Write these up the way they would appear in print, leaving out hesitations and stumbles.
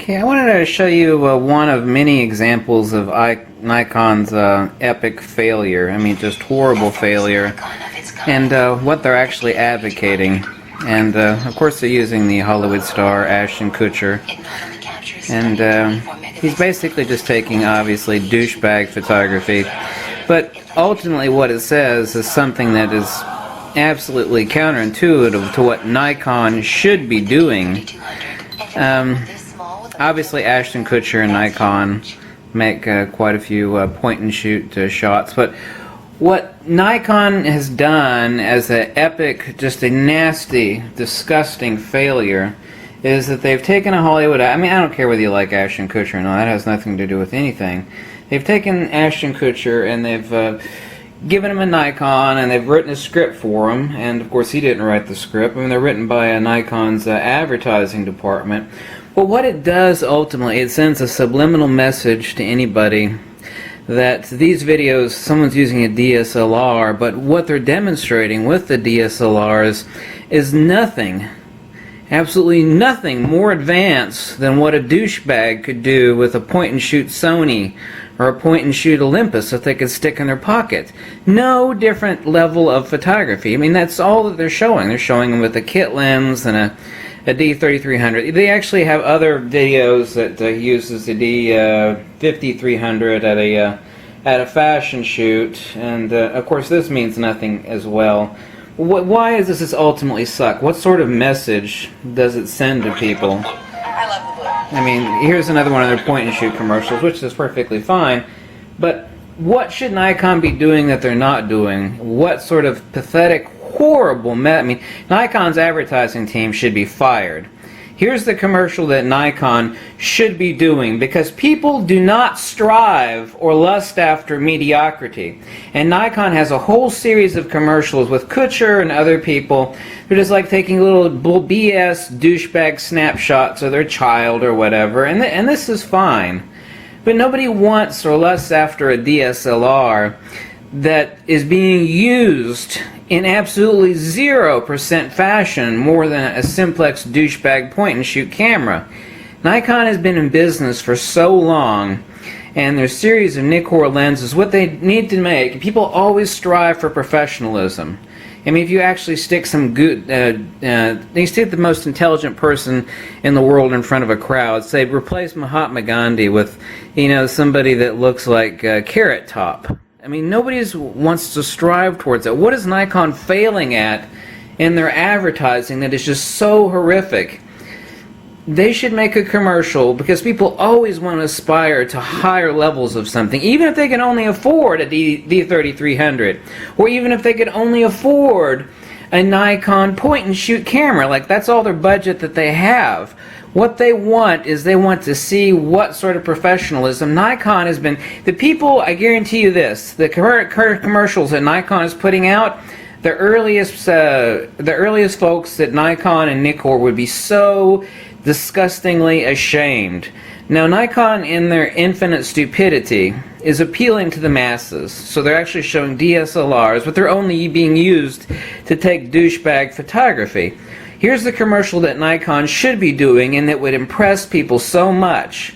Okay, I wanted to show you one of many examples of Nikon's epic failure. I mean, just horrible failure, and what they're actually advocating. And of course, they're using the Hollywood star Ashton Kutcher, and he's basically just taking, obviously, douchebag photography. But ultimately, what it says is something that is absolutely counterintuitive to what Nikon should be doing. Obviously, Ashton Kutcher and Nikon make quite a few point-and-shoot shots, but what Nikon has done as an epic, just a nasty, disgusting failure is that they've taken a Hollywood... I mean, I don't care whether you like Ashton Kutcher or not, that has nothing to do with anything. They've taken Ashton Kutcher and they've given him a Nikon, and they've written a script for him, and of course he didn't write the script. I mean, they're written by Nikon's advertising department. But what it does ultimately, it sends a subliminal message to anybody that these videos, someone's using a DSLR, but what they're demonstrating with the DSLRs is nothing, absolutely nothing more advanced than what a douchebag could do with a point-and-shoot Sony or a point-and-shoot Olympus that they could stick in their pocket. No different level of photography. I mean, that's all that they're showing. They're showing them with a kit lens and a D3300. They actually have other videos that uses the D5300 at a fashion shoot, and of course this means nothing as well. Why does this ultimately suck? What sort of message does it send to people? I mean, here's another one of their point-and-shoot commercials, which is perfectly fine, but what should Nikon be doing that they're not doing? What sort of pathetic, horrible I mean, Nikon's advertising team should be fired. Here's the commercial that Nikon should be doing, because people do not strive or lust after mediocrity. And Nikon has a whole series of commercials with Kutcher and other people. They're just like taking little BS douchebag snapshots of their child or whatever, and this is fine. But nobody wants or lusts after a DSLR that is being used in absolutely 0% fashion more than a simplex douchebag point-and-shoot camera. Nikon has been in business for so long, and their series of Nikon lenses, what they need to make, people always strive for professionalism. I mean, if you actually stick some good, you stick the most intelligent person in the world in front of a crowd, say replace Mahatma Gandhi with, you know, somebody that looks like Carrot Top. I mean, nobody wants to strive towards that. What is Nikon failing at in their advertising that is just so horrific? They should make a commercial, because people always want to aspire to higher levels of something, even if they can only afford a D3300, or even if they could only afford a Nikon point-and-shoot camera. Like, that's all their budget that they have. What they want is they want to see what sort of professionalism Nikon has been. The people, I guarantee you this, the current commercials that Nikon is putting out, the earliest folks at Nikon and Nikkor would be so disgustingly ashamed. Now, Nikon, in their infinite stupidity, is appealing to the masses. So they're actually showing DSLRs, but they're only being used to take douchebag photography. Here's the commercial that Nikon should be doing, and that would impress people so much.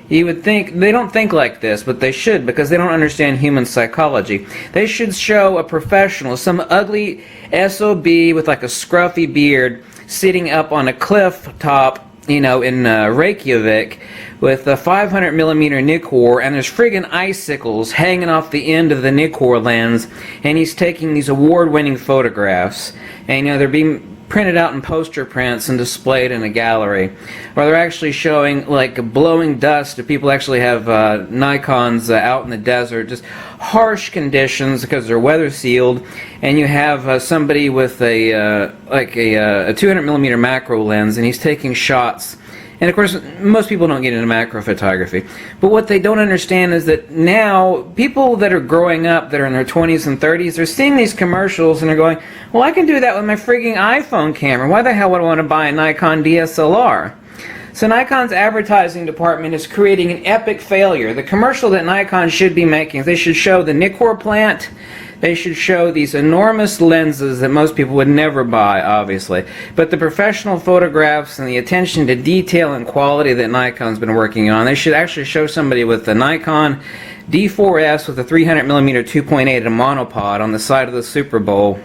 You would think, they don't think like this, but they should, because they don't understand human psychology. They should show a professional, some ugly SOB with like a scruffy beard, sitting up on a cliff top, you know, in Reykjavik, with a 500mm Nikkor, and there's friggin' icicles hanging off the end of the Nikkor lens, and he's taking these award-winning photographs, and you know, they're being printed out in poster prints and displayed in a gallery, or they're actually showing like blowing dust. If people actually have Nikons out in the desert, just harsh conditions because they're weather sealed, and you have somebody with a 200mm macro lens, and he's taking shots. And of course, most people don't get into macro photography. But what they don't understand is that now, people that are growing up, that are in their 20s and 30s, they're seeing these commercials and they're going, well, I can do that with my frigging iPhone camera. Why the hell would I want to buy a Nikon DSLR? So Nikon's advertising department is creating an epic failure. The commercial that Nikon should be making, they should show the Nikkor plant. They should show these enormous lenses that most people would never buy, obviously. But the professional photographs and the attention to detail and quality that Nikon's been working on, they should actually show somebody with the Nikon D4S with a 300mm 2.8 and a monopod on the side of the Super Bowl.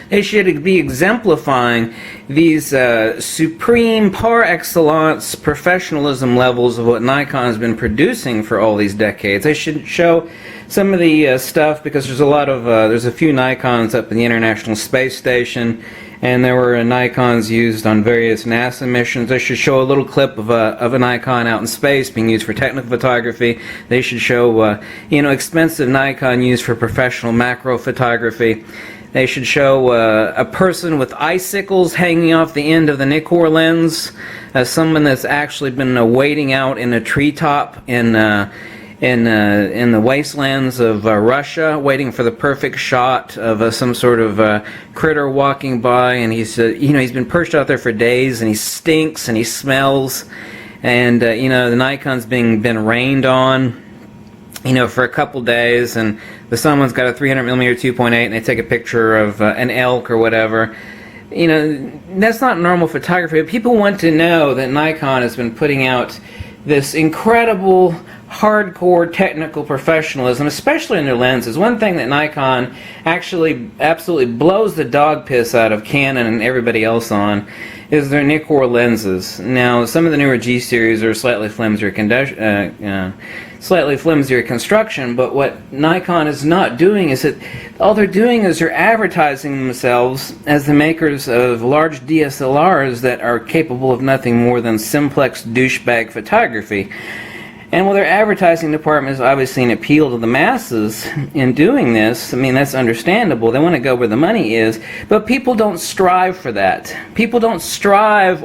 They should be exemplifying these supreme par excellence professionalism levels of what Nikon has been producing for all these decades. They should show some of the stuff, because there's a lot of there's a few Nikons up in the International Space Station, and there were Nikons used on various NASA missions. They should show a little clip of a Nikon out in space being used for technical photography. They should show expensive Nikon used for professional macro photography. They should show a person with icicles hanging off the end of the Nikkor lens, someone that's actually been waiting out in a treetop in the wastelands of Russia, waiting for the perfect shot of some sort of critter walking by, and he's been perched out there for days, and he stinks and he smells, and the Nikon's been rained on, for a couple days, and someone's got a 300mm 2.8 and they take a picture of an elk or whatever. That's not normal photography. People want to know that Nikon has been putting out this incredible hardcore technical professionalism, especially in their lenses. One thing that Nikon actually absolutely blows the dog piss out of Canon and everybody else on is their Nikkor lenses. Now, some of the newer G series are slightly flimsier construction, but what Nikon is not doing is that all they're doing is they're advertising themselves as the makers of large DSLRs that are capable of nothing more than simplex douchebag photography. And while their advertising department is obviously an appeal to the masses in doing this, I mean, that's understandable. They want to go where the money is, but people don't strive for that. People don't strive,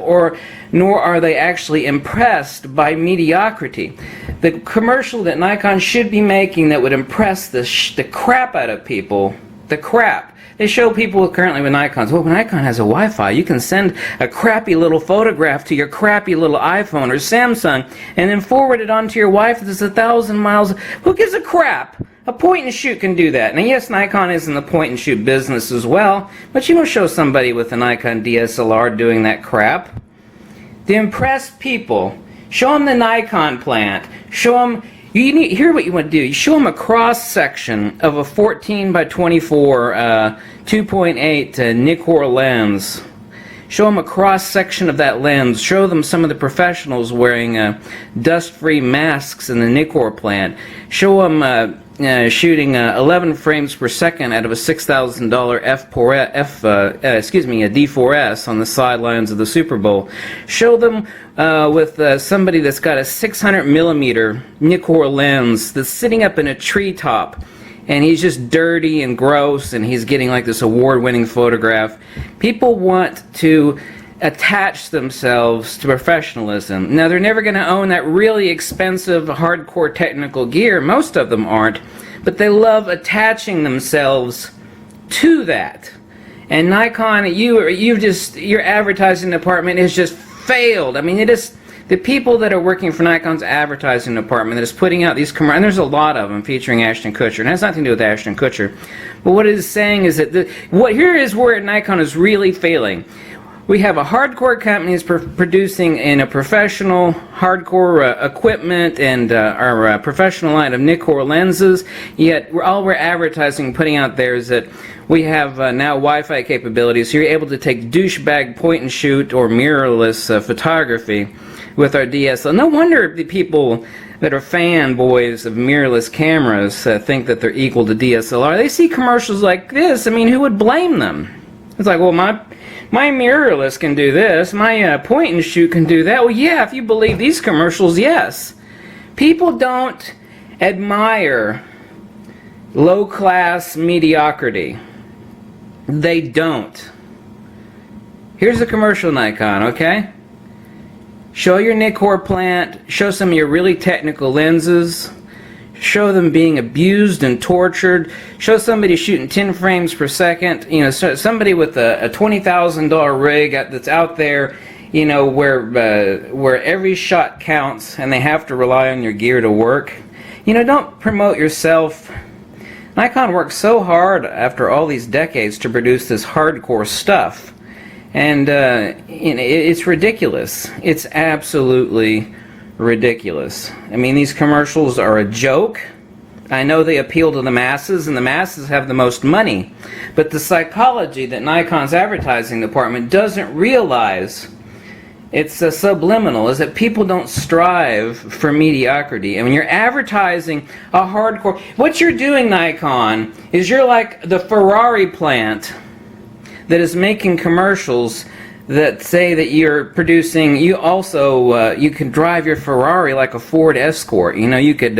nor are they actually impressed by mediocrity. The commercial that Nikon should be making that would impress the crap out of people, the crap. They show people currently with Nikons, well, when Nikon has a Wi-Fi, you can send a crappy little photograph to your crappy little iPhone or Samsung and then forward it on to your wife that's 1,000 miles. Who gives a crap? A point and shoot can do that. Now, yes, Nikon is in the point and shoot business as well, but you don't show somebody with a Nikon DSLR doing that crap. To impress people, show them the Nikon plant. Show them. Here what you want to do. You show them a cross section of a 14 by 24 2.8 Nikkor lens. Show them a cross section of that lens. Show them some of the professionals wearing dust-free masks in the Nikkor plant. Show them shooting 11 frames per second out of a $6,000 a D4S on the sidelines of the Super Bowl. Show them with somebody that's got a 600mm Nikkor lens that's sitting up in a treetop, and he's just dirty and gross, and he's getting like this award-winning photograph. People want to attach themselves to professionalism. Now, they're never going to own that really expensive, hardcore technical gear. Most of them aren't, but they love attaching themselves to that. And Nikon, your advertising department has just failed. I mean, the people that are working for Nikon's advertising department that is putting out these commercials, and there's a lot of them featuring Ashton Kutcher, and it has nothing to do with Ashton Kutcher. But what it is saying is that here is where Nikon is really failing. We have a hardcore company that's producing in a professional hardcore equipment and our professional line of Nikkor lenses, yet all we're advertising, putting out there is that we have now Wi-Fi capabilities, so you're able to take douchebag point and shoot or mirrorless photography with our DSLR. No wonder the people that are fanboys of mirrorless cameras think that they're equal to DSLR. They see commercials like this. I mean, who would blame them? It's like, well, my mirrorless can do this, my point and shoot can do that. Well, yeah, if you believe these commercials, yes. People don't admire low-class mediocrity. They don't. Here's a commercial, Nikon, okay? Show your Nikkor plant, show some of your really technical lenses, show them being abused and tortured, show somebody shooting 10 frames per second, somebody with a $20,000 rig that's out there you know, where every shot counts and they have to rely on your gear to work. You know, don't promote yourself. Nikon worked so hard after all these decades to produce this hardcore stuff, and you know, it's ridiculous. It's absolutely ridiculous. I mean, these commercials are a joke. I know they appeal to the masses, and the masses have the most money, but the psychology that Nikon's advertising department doesn't realize, it's subliminal, is that people don't strive for mediocrity. And when you're advertising a hardcore, what you're doing, Nikon, is you're like the Ferrari plant that is making commercials that say that you're producing, you also, you can drive your Ferrari like a Ford Escort. You know, you could,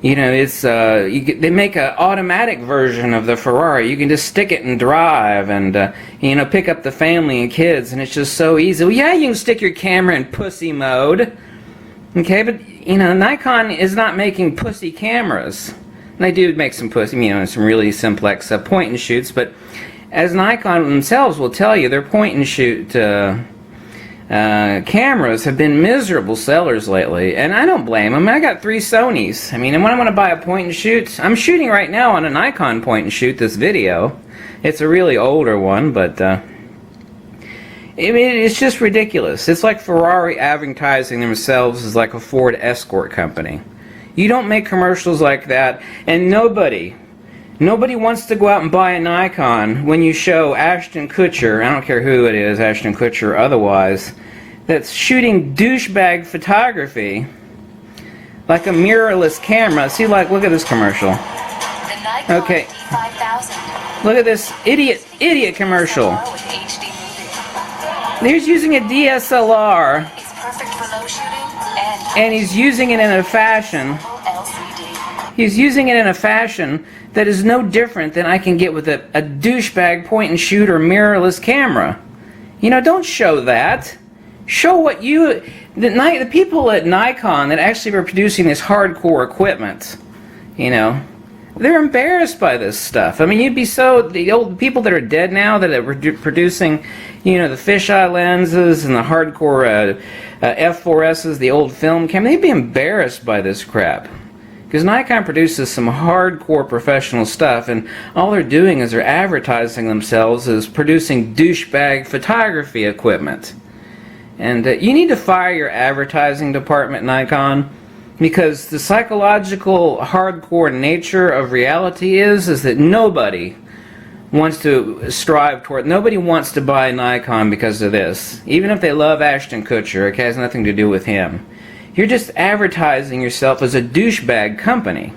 you know, it's, they make an automatic version of the Ferrari. You can just stick it and drive and, you know, pick up the family and kids, and it's just so easy. Well, yeah, you can stick your camera in pussy mode, okay, but, you know, Nikon is not making pussy cameras. They do make some pussy, you know, some really simplex point and shoots, but as Nikon themselves will tell you, their point and shoot cameras have been miserable sellers lately, and I don't blame them. I got 3 Sonys. I mean, and when I want to buy a point and shoot, I'm shooting right now on a Nikon point and shoot this video. It's a really older one, but I mean, it's just ridiculous. It's like Ferrari advertising themselves as like a Ford Escort company. You don't make commercials like that, and nobody wants to go out and buy a Nikon when you show Ashton Kutcher, I don't care who it is, Ashton Kutcher or otherwise, that's shooting douchebag photography like a mirrorless camera. See, like, look at this commercial. Okay. Look at this idiot commercial. He's using a DSLR, and he's using it in a fashion. He's using it in a fashion that is no different than I can get with a douchebag point and shoot or mirrorless camera. You know, don't show that. Show what you... The people at Nikon that actually were producing this hardcore equipment, you know, they're embarrassed by this stuff. I mean, you'd be so... The old people that are dead now that are producing, you know, the fisheye lenses and the hardcore f4s's, the old film camera, they'd be embarrassed by this crap. Because Nikon produces some hardcore professional stuff, and all they're doing is they're advertising themselves as producing douchebag photography equipment. And you need to fire your advertising department, Nikon, because the psychological hardcore nature of reality is that nobody wants to strive toward, nobody wants to buy Nikon because of this. Even if they love Ashton Kutcher, it has nothing to do with him. You're just advertising yourself as a douchebag company.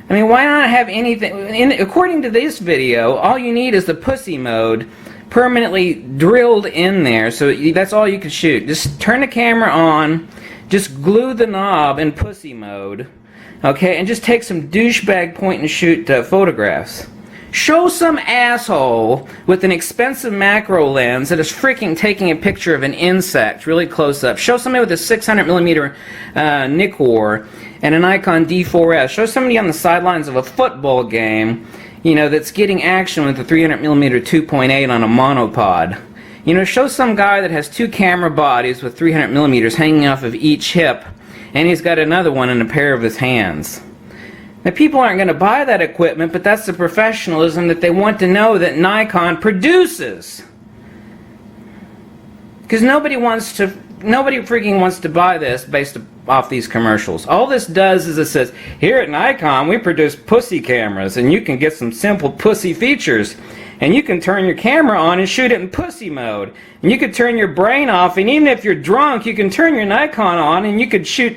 I mean, why not have anything... According to this video, all you need is the pussy mode permanently drilled in there, so that's all you can shoot. Just turn the camera on, just glue the knob in pussy mode, okay, and just take some douchebag point and shoot photographs. Show some asshole with an expensive macro lens that is freaking taking a picture of an insect really close up. Show somebody with a 600mm Nikon and a Nikon D4S. Show somebody on the sidelines of a football game, you know, that's getting action with a 300mm 2.8 on a monopod. You know, show some guy that has 2 camera bodies with 300mm hanging off of each hip, and he's got another one in a pair of his hands. Now, people aren't going to buy that equipment, but that's the professionalism that they want to know that Nikon produces. Because nobody freaking wants to buy this based off these commercials. All this does is it says, here at Nikon we produce pussy cameras, and you can get some simple pussy features, and you can turn your camera on and shoot it in pussy mode, and you can turn your brain off, and even if you're drunk you can turn your Nikon on and you could shoot,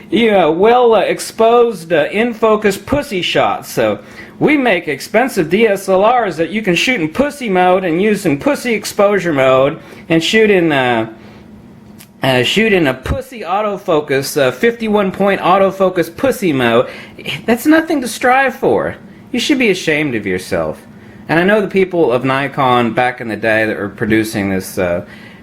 you know, well exposed in focus pussy shots. So we make expensive DSLRs that you can shoot in pussy mode and use in pussy exposure mode and shoot in a pussy autofocus, 51-point autofocus pussy mode. That's nothing to strive for. You should be ashamed of yourself. And I know the people of Nikon back in the day that were producing this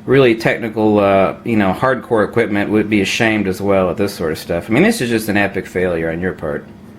really technical, you know, hardcore equipment would be ashamed as well at this sort of stuff. I mean, this is just an epic failure on your part.